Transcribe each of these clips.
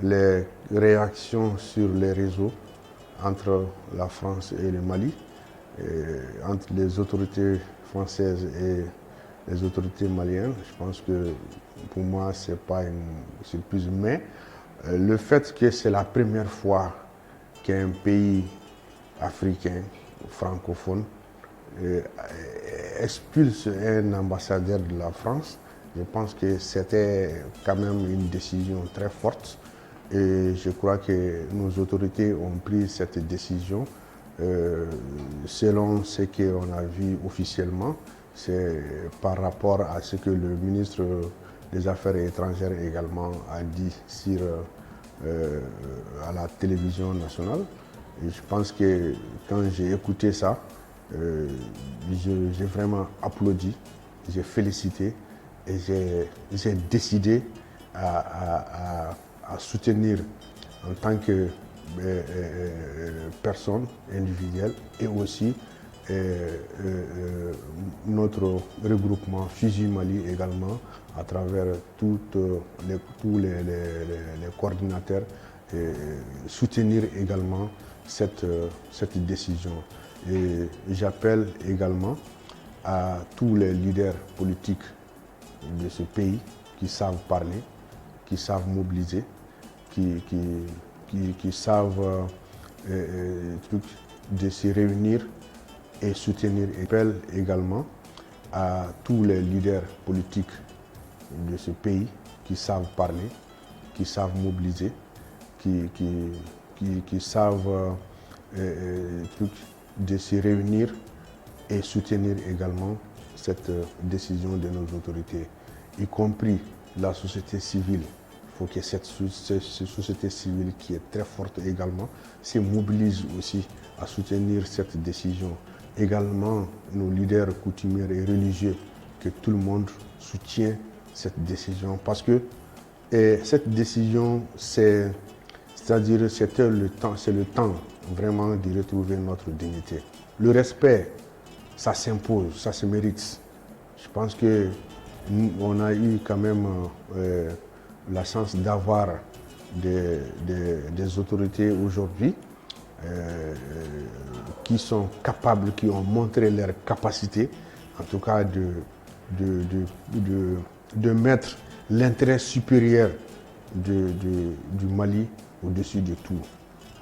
les réactions sur les réseaux entre la France et le Mali, entre les autorités françaises et les autorités maliennes. Je pense que pour moi, ce n'est pas une surprise, mais le fait que c'est la première fois qu'un pays africain, francophone, expulse un ambassadeur de la France, je pense que c'était quand même une décision très forte. Et je crois que nos autorités ont pris cette décision selon ce qu'on a vu officiellement. C'est par rapport à ce que le ministre des Affaires étrangères également a dit à la télévision nationale. Et je pense que quand j'ai écouté ça, j'ai vraiment applaudi, j'ai félicité et j'ai décidé à soutenir en tant que personne individuelle et aussi notre regroupement Fusil Mali également à travers tous les coordinateurs soutenir également cette décision. Et j'appelle également à tous les leaders politiques de ce pays qui savent parler, qui savent mobiliser, qui savent de se réunir et soutenir. J'appelle également à tous les leaders politiques de ce pays qui savent parler, qui savent mobiliser, qui savent de se réunir et soutenir également cette décision de nos autorités, y compris la société civile. Il faut que cette société civile qui est très forte également se mobilise aussi à soutenir cette décision. Également nos leaders coutumiers et religieux, que tout le monde soutient cette décision parce que cette décision c'est le temps vraiment de retrouver notre dignité. Le respect, ça s'impose, ça se mérite. Je pense que on a eu quand même la chance d'avoir des autorités aujourd'hui qui sont capables, qui ont montré leur capacité, en tout cas de mettre l'intérêt supérieur du Mali au-dessus de tout.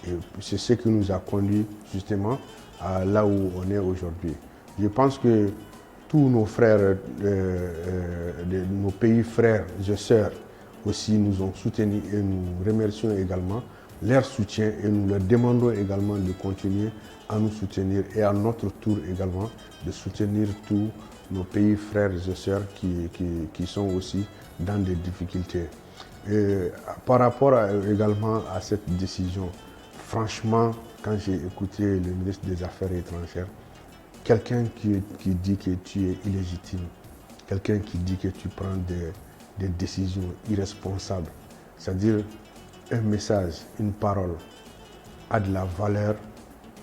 Et c'est ce qui nous a conduit justement à là où on est aujourd'hui. Je pense que tous nos frères, nos pays frères et sœurs aussi nous ont soutenus et nous remercions également leur soutien et nous leur demandons également de continuer à nous soutenir et à notre tour également de soutenir tous nos pays frères et sœurs qui sont aussi dans des difficultés. Et par rapport également à cette décision, franchement, quand j'ai écouté le ministre des Affaires étrangères, quelqu'un qui dit que tu es illégitime, quelqu'un qui dit que tu prends des décisions irresponsables, c'est-à-dire un message, une parole a de la valeur,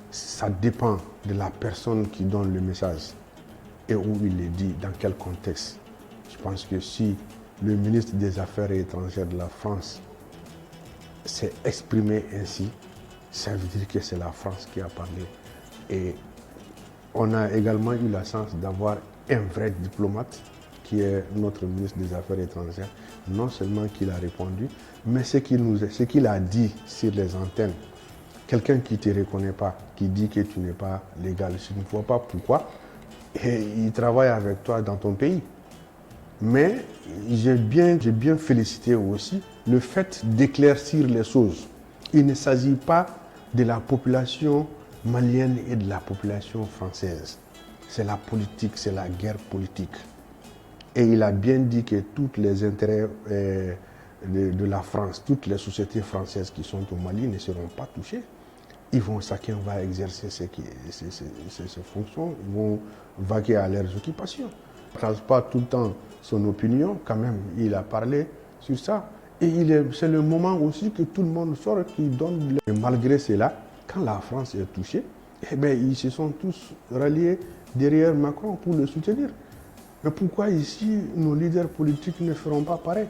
ça dépend de la personne qui donne le message et où il est dit, dans quel contexte. Je pense que si le ministre des Affaires étrangères de la France s'est exprimé ainsi, ça veut dire que c'est la France qui a parlé. Et on a également eu la chance d'avoir un vrai diplomate qui est notre ministre des Affaires étrangères, non seulement qu'il a répondu, mais ce qu'il a dit sur les antennes. Quelqu'un qui ne te reconnaît pas, qui dit que tu n'es pas légal, je ne vois pas pourquoi, et il travaille avec toi dans ton pays. Mais j'ai bien félicité aussi le fait d'éclaircir les choses. Il ne s'agit pas de la population malienne et de la population française. C'est la politique, c'est la guerre politique. Et il a bien dit que tous les intérêts de la France, toutes les sociétés françaises qui sont au Mali ne seront pas touchées. Chacun va exercer ses fonctions, ils vont vaquer à leurs occupations. Il ne partage pas tout le temps son opinion, quand même, il a parlé sur ça. Et c'est le moment aussi que tout le monde sort qui donne. Et malgré cela, quand la France est touchée, ils se sont tous ralliés derrière Macron pour le soutenir. Mais pourquoi ici, nos leaders politiques ne feront pas pareil?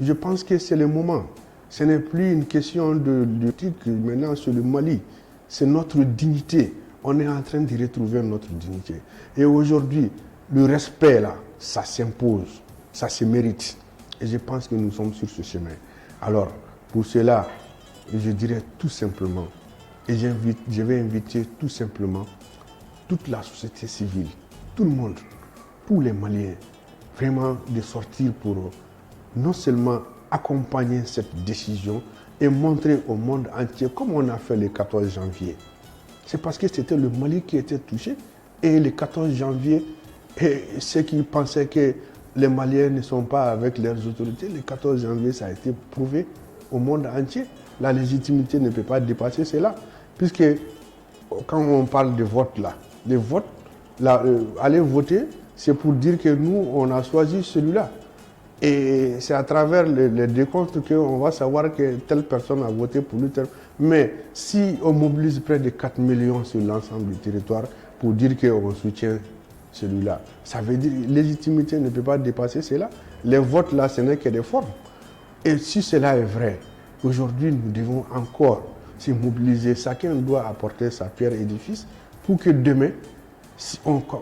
Je pense que c'est le moment. Ce n'est plus une question de truc, maintenant c'est le Mali. C'est notre dignité. On est en train de retrouver notre dignité. Et aujourd'hui, le respect là, ça s'impose, ça se mérite. Et je pense que nous sommes sur ce chemin. Alors, pour cela, je dirais tout simplement, et je vais inviter tout simplement toute la société civile, tout le monde, tous les Maliens, vraiment de sortir pour non seulement accompagner cette décision et montrer au monde entier, comme on a fait le 14 janvier. C'est parce que c'était le Mali qui était touché. Et le 14 janvier, et ceux qui pensaient que les Maliens ne sont pas avec leurs autorités, le 14 janvier, ça a été prouvé au monde entier. La légitimité ne peut pas dépasser cela. Puisque quand on parle de vote là, les votes, aller voter, c'est pour dire que nous, on a choisi celui-là. Et c'est à travers les décomptes qu'on va savoir que telle personne a voté pour lui. Mais si on mobilise près de 4 millions sur l'ensemble du territoire pour dire qu'on soutient celui-là, ça veut dire que la légitimité ne peut pas dépasser cela. Les votes là, ce n'est que des formes. Et si cela est vrai, aujourd'hui, nous devons encore se mobiliser. Chacun doit apporter sa pierre édifice pour que demain,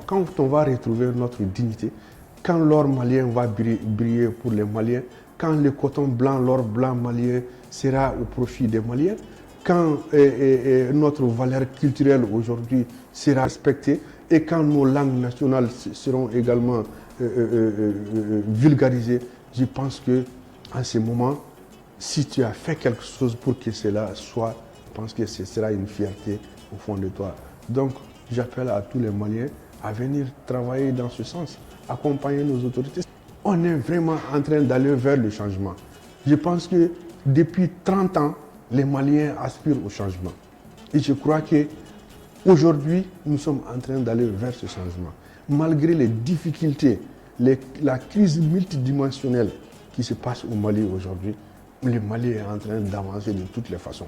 quand on va retrouver notre dignité, quand l'or malien va briller pour les Maliens, quand le coton blanc, l'or blanc malien sera au profit des Maliens, quand notre valeur culturelle aujourd'hui sera respectée et quand nos langues nationales seront également vulgarisées, je pense que en ce moment, si tu as fait quelque chose pour que cela soit, je pense que ce sera une fierté au fond de toi. Donc, j'appelle à tous les Maliens à venir travailler dans ce sens, accompagner nos autorités. On est vraiment en train d'aller vers le changement. Je pense que depuis 30 ans, les Maliens aspirent au changement. Et je crois qu'aujourd'hui, nous sommes en train d'aller vers ce changement. Malgré les difficultés, la crise multidimensionnelle qui se passe au Mali aujourd'hui, le Mali est en train d'avancer de toutes les façons.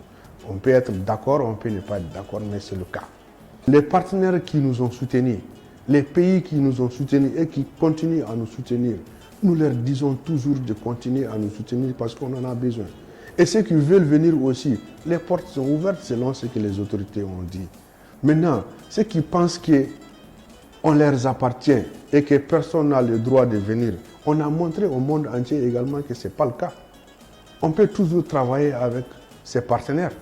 On peut être d'accord, on peut ne pas être d'accord, mais c'est le cas. Les partenaires qui nous ont soutenus, les pays qui nous ont soutenus et qui continuent à nous soutenir, nous leur disons toujours de continuer à nous soutenir parce qu'on en a besoin. Et ceux qui veulent venir aussi, les portes sont ouvertes selon ce que les autorités ont dit. Maintenant, ceux qui pensent qu'on leur appartient et que personne n'a le droit de venir, on a montré au monde entier également que ce n'est pas le cas. On peut toujours travailler avec ses partenaires,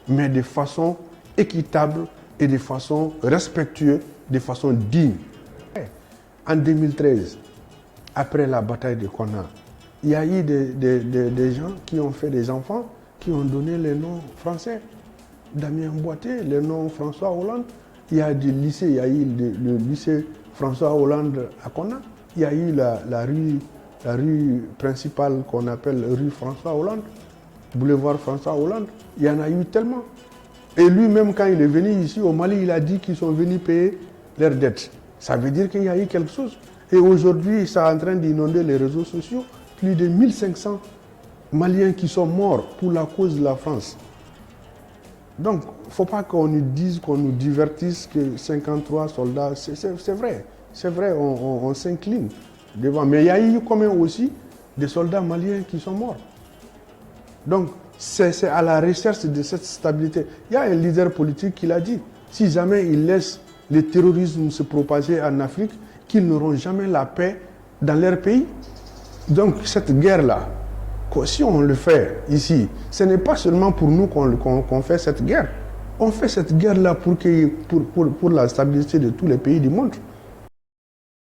mais de façon équitable et de façon respectueuse, de façon digne. En 2013, après la bataille de Konna, il y a eu des gens qui ont fait des enfants, qui ont donné les noms français. Damien Boité, le nom François Hollande. Il y a des lycées, il y a eu le lycée François Hollande à Konna. Il y a eu la rue principale qu'on appelle rue François Hollande, boulevard François Hollande. Il y en a eu tellement. Et lui-même, quand il est venu ici au Mali, il a dit qu'ils sont venus payer leurs dettes. Ça veut dire qu'il y a eu quelque chose. Et aujourd'hui, ça est en train d'inonder les réseaux sociaux. Plus de 1500 Maliens qui sont morts pour la cause de la France. Donc, il ne faut pas qu'on nous dise, qu'on nous divertisse que 53 soldats, c'est vrai. C'est vrai, on s'incline devant. Mais il y a eu quand même aussi des soldats maliens qui sont morts. Donc, c'est à la recherche de cette stabilité. Il y a un leader politique qui l'a dit. Si jamais ils laissent le terrorisme se propager en Afrique, qu'ils n'auront jamais la paix dans leur pays. Donc, cette guerre-là, si on le fait ici, ce n'est pas seulement pour nous qu'on fait cette guerre. On fait cette guerre-là pour la stabilité de tous les pays du monde.